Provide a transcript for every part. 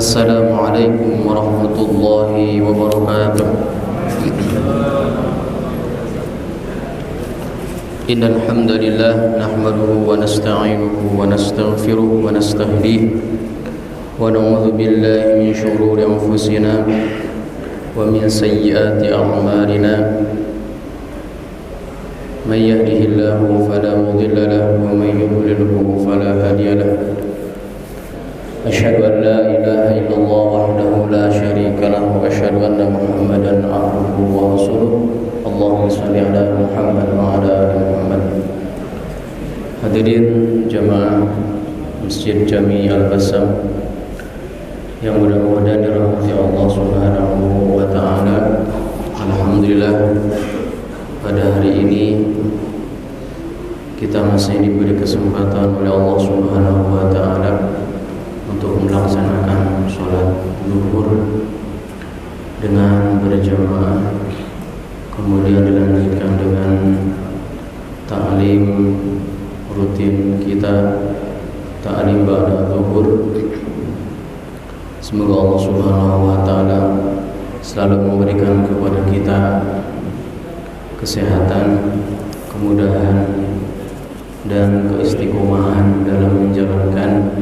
Assalamualaikum warahmatullahi wabarakatuh. Innal hamdalillah nahmaduhu wa nasta'inuhu wa nastaghfiruhu wa nastahdihi wa na'udzu billahi min shururi anfusina wa min sayyiati a'malina. May yahdihillahu fala mudilla lahu wa may yudlilhu fala hadiya lahu. Asyhadu an la ilaha illallah wahdahu la syarika lahu wa asyhadu anna Muhammadan abduhu wa rasuluh. Allahumma shalli ala Muhammad wa ala ali Muhammad. Hadirin jamaah Masjid Jami Al-Bassam yang mudah-mudahan dirahmati Allah Subhanahu wa taala. Alhamdulillah, pada hari ini kita masih diberi kesempatan oleh Allah Subhanahu wa taala untuk melaksanakan sholat zuhur dengan berjamaah, kemudian dilanjutkan dengan ta'lim rutin kita, ta'lim ba'da zuhur. Semoga Allah Subhanahu wa taala selalu memberikan kepada kita kesehatan, kemudahan dan keistiqomahan dalam menjalankan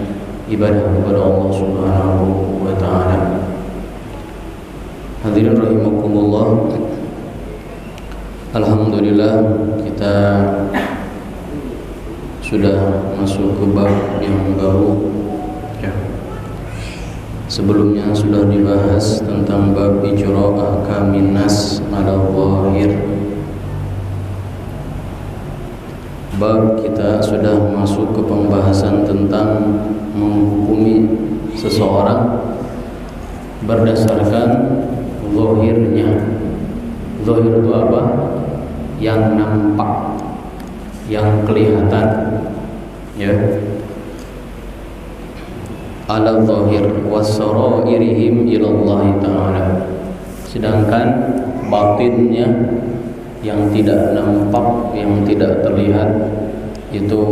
ibadah kepada Allah Subhanahu wa taala. Hadirin rahimakumullah. Alhamdulillah, kita sudah masuk ke bab yang baru ya. Sebelumnya sudah dibahas tentang bab ijra' ahkamin nas 'ala dhahir. Bab kita sudah masuk ke pembahasan tentang menghukumi seseorang berdasarkan zahirnya. Zahir itu apa? Yang nampak, yang kelihatan, ya. Ala zahir wasarairihim ilallah ta'ala. Sedangkan batinnya yang tidak nampak, yang tidak terlihat, itu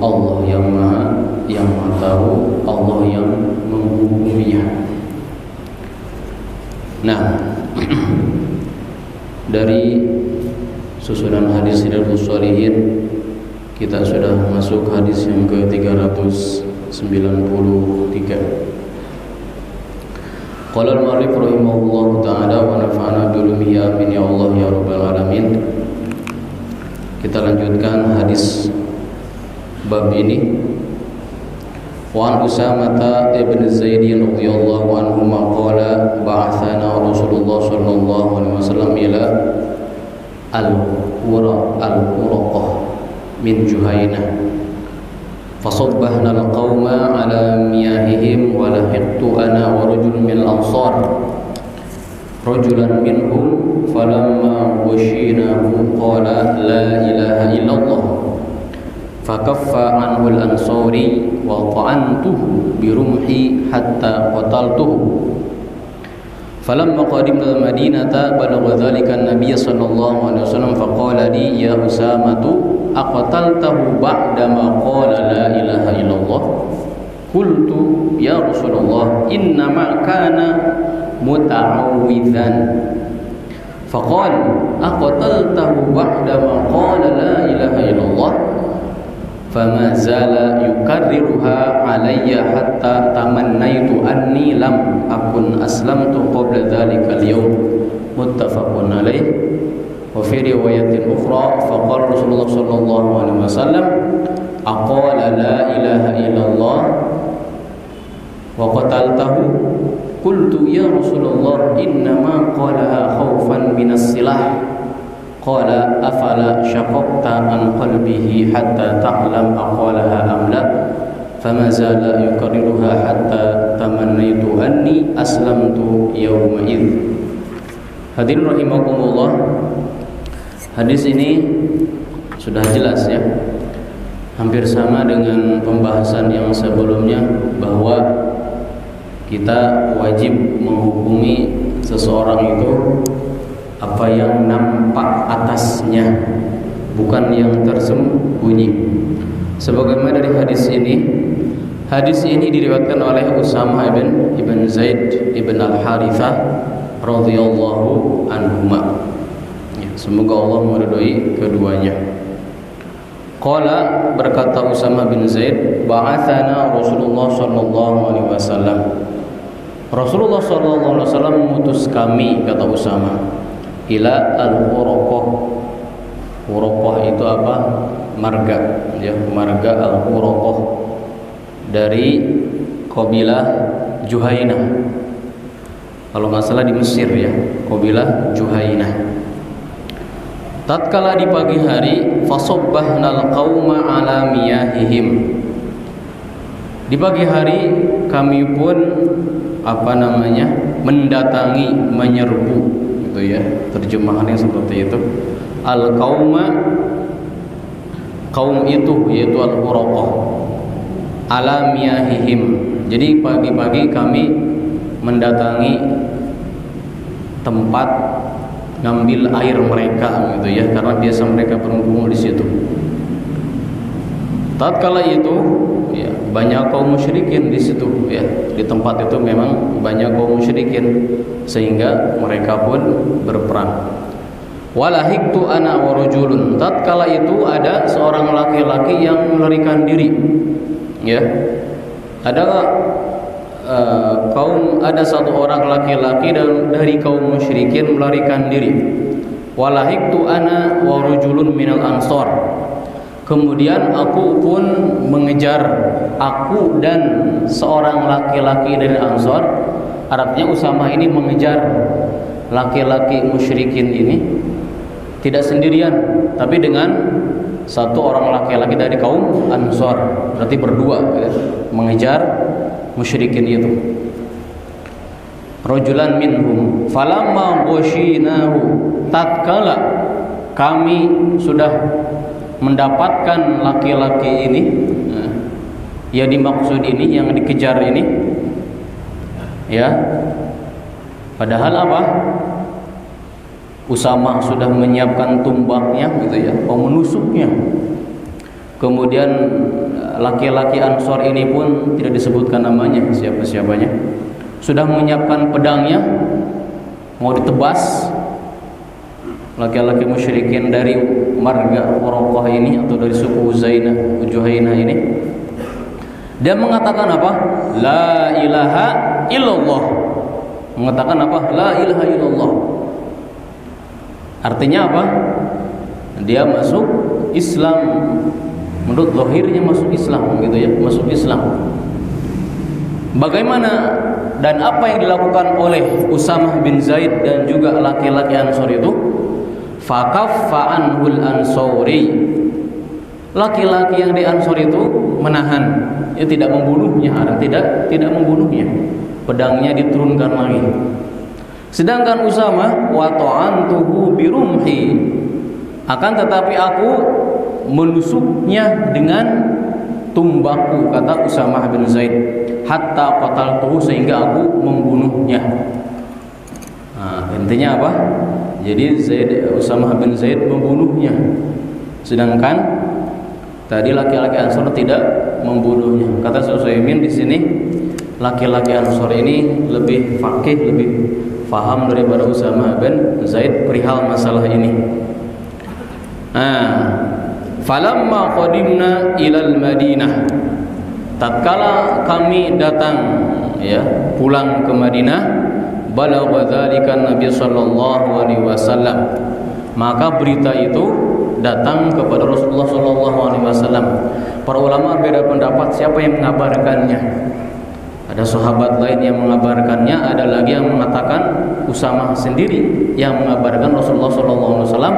Allah yang maha, yang maha tahu, Allah yang menghukuminya. Nah, dari susunan hadis Riyadhus Shalihin kita sudah masuk hadis yang ke-393. Qala al-mu'allif rahimahullahu ta'ala wa nafa'ana bi ulumihi amin ya Allah ya rabbal alamin. Kita lanjutkan hadis bab ini. Wa an Usamah ibn Zaid radhiyallahu anhu qala ba'athana Rasulullah sallallahu alaihi wasallam ila al-Quraqah min Juhaynah fasabbahna al-qauma ala miyahihim wa lahiqtu ana wa rajulun min al-ansar rajulan minhum falamma washinahu qala la ilaha illallah fakaffa anhu al-ansari wa ta'antuhu bi rumhi hatta qataltuhu. Falamma qadimna al-madinata balagha dhalika an-nabiy sallallahu alaihi wasallam faqala li ya Usamatu aqtaltahu ba'da ma qala la ilaha illallah. Qultu ya Rasulullah inna ma kana muta'awwidzan. Faqala aqtaltahu ba'da ma qala la ilaha illallah. Fama zala yukarriruha alayya hatta tamannaitu anni lam akun aslamtu qabla dhalika al-yawm. Muttafaqun alaih. Wa fi riwayatin ukhra faqala Rasulullah sallallahu alaihi wasallam aqala la ilaha illallah wa qataltahu. Qultu ya Rasulullah innama qalaha khawfan minas silah. Qala afala syaqaqta an qalbihi hatta ta'lam aqalaha am la. Fama zala yukarriruha hatta tamannaitu anni aslamtu yawma idh. Hadirin rahimakumullah, hadis ini sudah jelas ya, hampir sama dengan pembahasan yang sebelumnya, bahwa kita wajib menghukumi seseorang itu apa yang nampak atasnya, bukan yang tersembunyi. Sebagaimana dari hadis ini diriwayatkan oleh Usamah ibn Zaid ibn Al-Harithah radhiyallahu anhuma. Ya, semoga Allah meridhai keduanya. Qala, berkata Usamah bin Zaid, ba'athana Rasulullah sallallahu alaihi wasallam. Rasulullah sallallahu alaihi wasallam mengutus kami, kata Usamah, ila al-Huraqah. Huraqah itu apa? Marga, ya, marga al-Huraqah dari kabilah Juhainah. Kalau nggak salah di Mesir, ya, kabilah Juhainah. Tatkala di pagi hari, fasabbahna al-qauma ala miyahihim. Di pagi hari kami pun mendatangi, menyerbu, gitu ya. Terjemahannya seperti itu. Al-qauma, kaum itu yaitu al-Huraqah, ala miyahihim. Jadi pagi-pagi kami mendatangi tempat ngambil air mereka, gitu ya, karena biasa mereka berkumpul di situ. Tatkala itu, ya, banyak kaum musyrikin di situ, ya. Di tempat itu memang banyak kaum musyrikin, sehingga mereka pun berperang. Walahiktu ana wa rajulun. Tatkala itu ada seorang laki-laki yang melarikan diri, ya. Ada ada satu orang laki-laki dari kaum musyrikin melarikan diri. Walahiktu ana wa rajulun minal ansor. Kemudian aku pun mengejar, aku dan seorang laki-laki dari Ansor. Artinya Usamah ini mengejar laki-laki musyrikin ini tidak sendirian, tapi dengan satu orang laki-laki dari kaum Ansor. Berarti berdua, ya, mengejar musyrikin itu. Rajulan minhum falamma ghasyinahu. Tatkala kami sudah mendapatkan laki-laki ini, ya, dimaksud ini yang dikejar ini, ya, padahal apa? Usamah sudah menyiapkan tumbaknya, gitu ya, mau menusuknya. Kemudian laki-laki Ansor ini pun tidak disebutkan namanya, siapa-siapanya, sudah menyiapkan pedangnya, mau ditebas. Laki-laki musyrikin dari marga Huraqah ini atau dari suku Juhainah ini, dia mengatakan apa? La ilaha illallah. Mengatakan apa? La ilaha illallah. Artinya apa? Dia masuk Islam. Menurut zahirnya masuk Islam, gitu ya, masuk Islam. Bagaimana dan apa yang dilakukan oleh Usamah bin Zaid dan juga laki-laki Ansor itu? Fakaffa anhul ansori. Laki-laki yang di Ansor itu menahan, ya, tidak membunuhnya, tidak membunuhnya. Pedangnya diturunkan lagi. Sedangkan Usamah wa ta'antuhu birumhi, akan tetapi aku menusuknya dengan tumbakku, kata Usamah bin Zaid, hatta qataltuhu, sehingga aku membunuhnya. Nah, intinya apa? Jadi Usamah bin Zaid membunuhnya, sedangkan tadi laki-laki Ansor tidak membunuhnya. Kata Utsaimin di sini, laki-laki Ansor ini lebih faqih, lebih faham daripada Usamah bin Zaid perihal masalah ini. Falamma qadimna ilal Madinah. Tatkala kami datang, ya, pulang ke Madinah, balagha dzalika Nabi sallallahu alaihi wasallam, maka berita itu datang kepada Rasulullah sallallahu alaihi wasallam. Para ulama beda pendapat siapa yang mengabarkannya. Ada sahabat lain yang mengabarkannya, ada lagi yang mengatakan Usamah sendiri yang mengabarkan Rasulullah sallallahu alaihi wasallam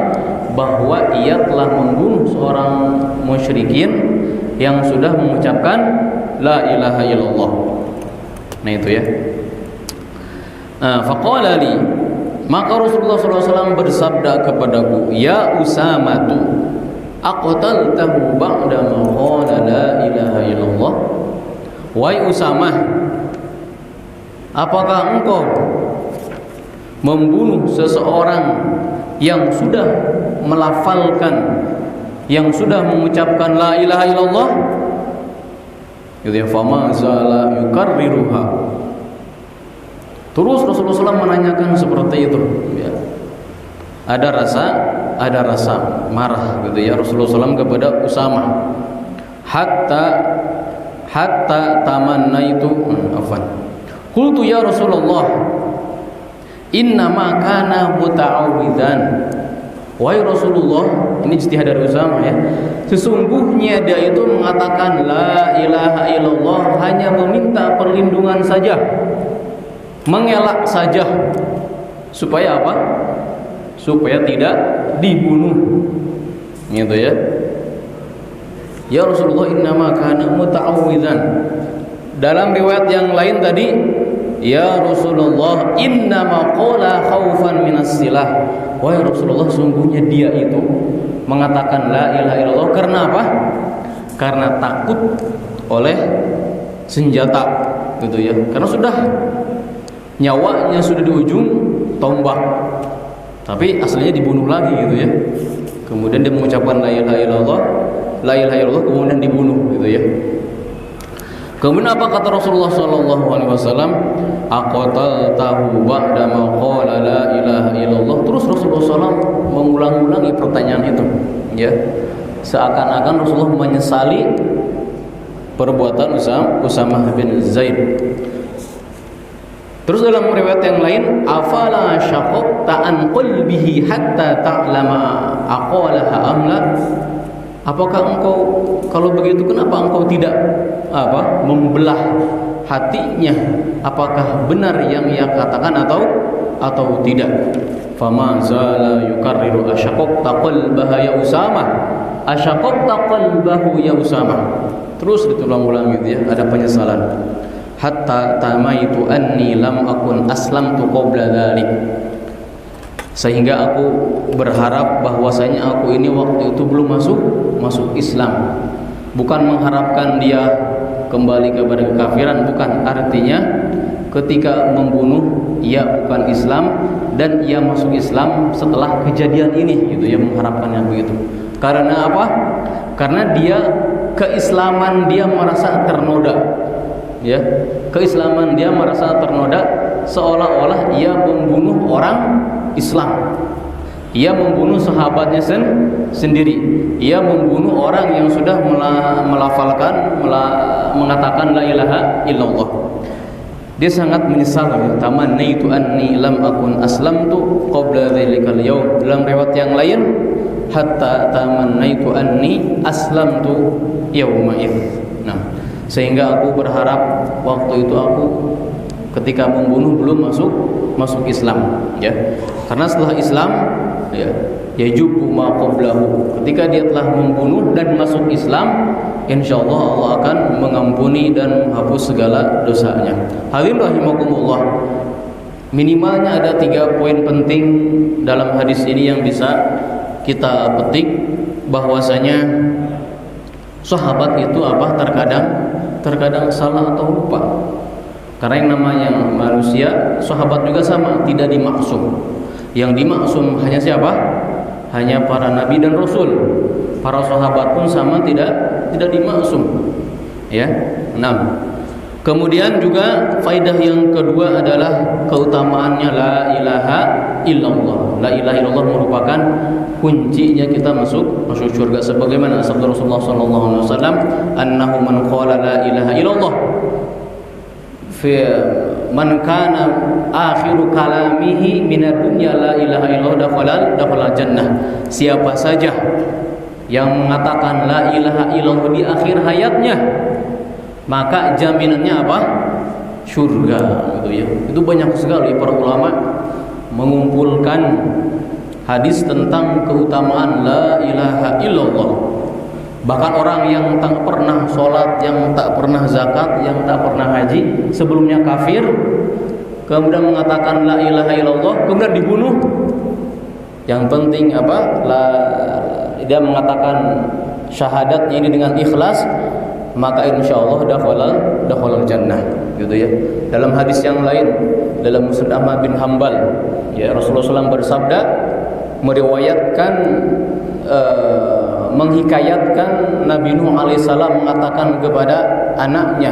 bahwa ia telah membunuh seorang musyrikin yang sudah mengucapkan la ilaha illallah. Nah, itu ya. Faqala li, maka Rasulullah SAW bersabda kepadaku, ya Usamatu, aqtaltahu ba'da ma qala la ilaha illallah. Wahai Usamah, apakah engkau membunuh seseorang yang sudah melafalkan yang sudah mengucapkan la ilaha illallah, gitu ya, fama zala yukarriruha. Terus Rasulullah SAW menanyakan seperti itu, ya. Ada rasa marah, gitu ya, Rasulullah SAW kepada Usamah. Hatta tamannaitu afan. Qultu ya Rasulullah, innama kana muta'awwidzan. Wahai Rasulullah, ini ijtihad dari Usamah, ya. Sesungguhnya dia itu mengatakan la ilaha illallah hanya meminta perlindungan saja, mengelak saja, supaya apa? Supaya tidak dibunuh, gitu ya. Ya Rasulullah, innama kana muta'awwidzan. Dalam riwayat yang lain tadi, ya Rasulullah, innama qala khaufan minas silah. Wahai Rasulullah, sungguhnya dia itu mengatakan la ilaha illallah karena apa? Karena takut oleh senjata, gitu ya. Karena sudah nyawanya sudah di ujung tombak, tapi aslinya dibunuh lagi, gitu ya. Kemudian dia mengucapkan la ilaha illallah, kemudian dibunuh, gitu ya. Kemudian apa kata Rasulullah SAW? Aqataltahu ba'da ma qala la ilaha illallah. Terus Rasulullah SAW mengulang-ulangi pertanyaan itu, ya. Seakan-akan Rasulullah menyesali perbuatan Usamah bin Zaid. Terus dalam riwayat yang lain, afala syaqaqta an qalbihi hatta ta'lama aqalaha amla. Apakah engkau, kalau begitu kenapa engkau tidak membelah hatinya, apakah benar yang ia katakan atau tidak? Fama zala yukarriru asyaqaqta qalbaha ya Usamah, asyaqaqta qalbahu ya Usamah. Terus ditulang-ulang, gitu ya, ada penyesalan. Hatta tamaitu anni lam akun aslamtu qabla dzalik. Sehingga aku berharap bahwasanya aku ini waktu itu belum masuk Islam. Bukan mengharapkan dia kembali kepada kekafiran, bukan. Artinya ketika membunuh ia bukan Islam dan ia masuk Islam setelah kejadian ini, gitu ya, mengharapkannya begitu. Karena apa? Karena dia keislaman dia merasa ternoda, ya. Keislaman dia merasa ternoda, seolah-olah ia membunuh orang Islam. Ia membunuh sahabatnya sendiri. Ia membunuh orang yang sudah mengatakan la ilaha illallah. Dia sangat menyesal. Tamannaitu anni lam akun aslamtu qabla dzalikal yaum. Dalam riwayat yang lain, hatta tamannaitu anni aslamtu yauma idz. Nah, sehingga aku berharap waktu itu aku ketika membunuh belum masuk Islam, ya. Karena setelah Islam, ya, yajubu ma qablahu. Ketika dia telah membunuh dan masuk Islam, insyaallah Allah akan mengampuni dan menghapus segala dosanya. Hadirin rahimakumullah. Minimalnya ada 3 poin penting dalam hadis ini yang bisa kita petik, bahwasanya sahabat itu terkadang salah atau lupa. Karena yang namanya manusia, sahabat juga sama, tidak dimaksum. Yang dimaksum hanya siapa? Hanya para nabi dan rasul. Para sahabat pun sama, tidak dimaksum, ya. 6. Kemudian juga faidah yang kedua adalah keutamaannya la ilaha illallah. La ilaha illallah merupakan kuncinya kita masuk surga, sebagaimana sabda Rasulullah SAW, annahu man qala la ilaha illallah fi man kana akhiru kalamihi minad dunya la ilaha illallah dakhala jannah. Siapa saja yang mengatakan la ilaha illallah di akhir hayatnya, maka jaminannya apa? Surga, gitu ya. Itu banyak sekali para ulama mengumpulkan hadis tentang keutamaan la ilaha illallah. Bahkan orang yang tak pernah sholat, yang tak pernah zakat, yang tak pernah haji, sebelumnya kafir, kemudian mengatakan la ilaha illallah, kemudian dibunuh. Yang penting apa? Dia mengatakan syahadatnya ini dengan ikhlas, maka insyaallah dakhalal jannah, gitu ya. Dalam hadis yang lain, dalam Musnad Ahmad bin Hanbal, ya, Rasulullah SAW bersabda, meriwayatkan menghikayatkan Nabi Nuh alaihissalam mengatakan kepada anaknya,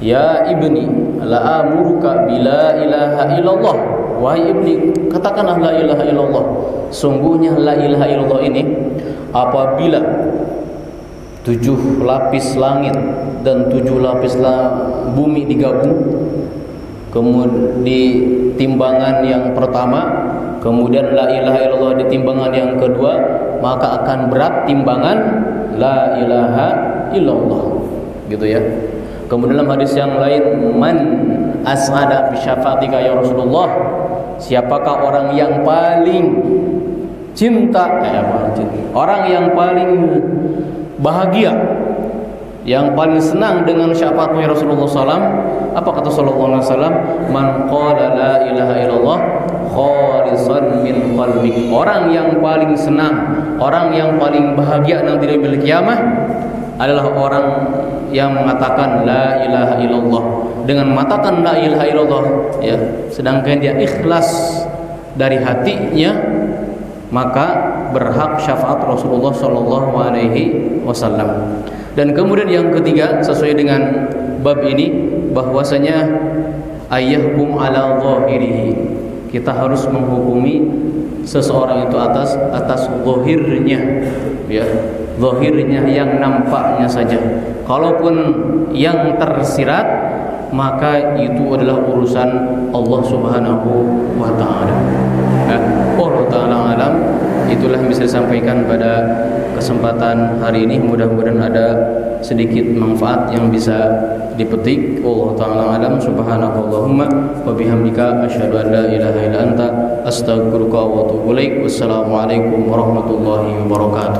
"Ya ibni, la amuruka bila ilaha illallah." Wahai ibni, katakanlah la ilaha illallah. Sungguhnya la ilaha illallah ini apabila 7 lapis langit dan 7 lapis bumi digabung, kemudian di timbangan yang pertama, kemudian la ilaha illallah di timbangan yang kedua, maka akan berat timbangan la ilaha illallah, gitu ya. Kemudian dalam hadis yang lain, man as'ada bi syafaatika ya Rasulullah, siapakah orang yang paling cinta, orang yang paling bahagia, yang paling senang dengan syafaatmu ya Rasulullah SAW? Apa kata sallallahu alaihi wasallam? Man qala la ilaha illallah khalisan min qalbik. Orang yang paling senang, orang yang paling bahagia nanti di yaumil qiyamah adalah orang yang mengatakan la ilaha illallah, dengan mengatakan la ilaha illallah ya, sedangkan dia ikhlas dari hatinya, maka berhak syafaat Rasulullah sallallahu alaihi wasallam. Dan kemudian yang ketiga, sesuai dengan bab ini, bahwasanya ayyahkum ala zahirihi, kita harus menghukumi seseorang itu atas zahirnya, ya, zahirnya yang nampaknya saja. Kalaupun yang tersirat, maka itu adalah urusan Allah Subhanahu wa taala. Allah taala alam. Itulah yang bisa disampaikan pada kesempatan hari ini. Mudah-mudahan ada sedikit manfaat yang bisa dipetik. Allah taala alam. Subhanakallahumma wa bihamdika asyhadu an la ilaha illa anta astaghfiruka wa atubu ilaik. Wassalamualaikum warahmatullahi wabarakatuh.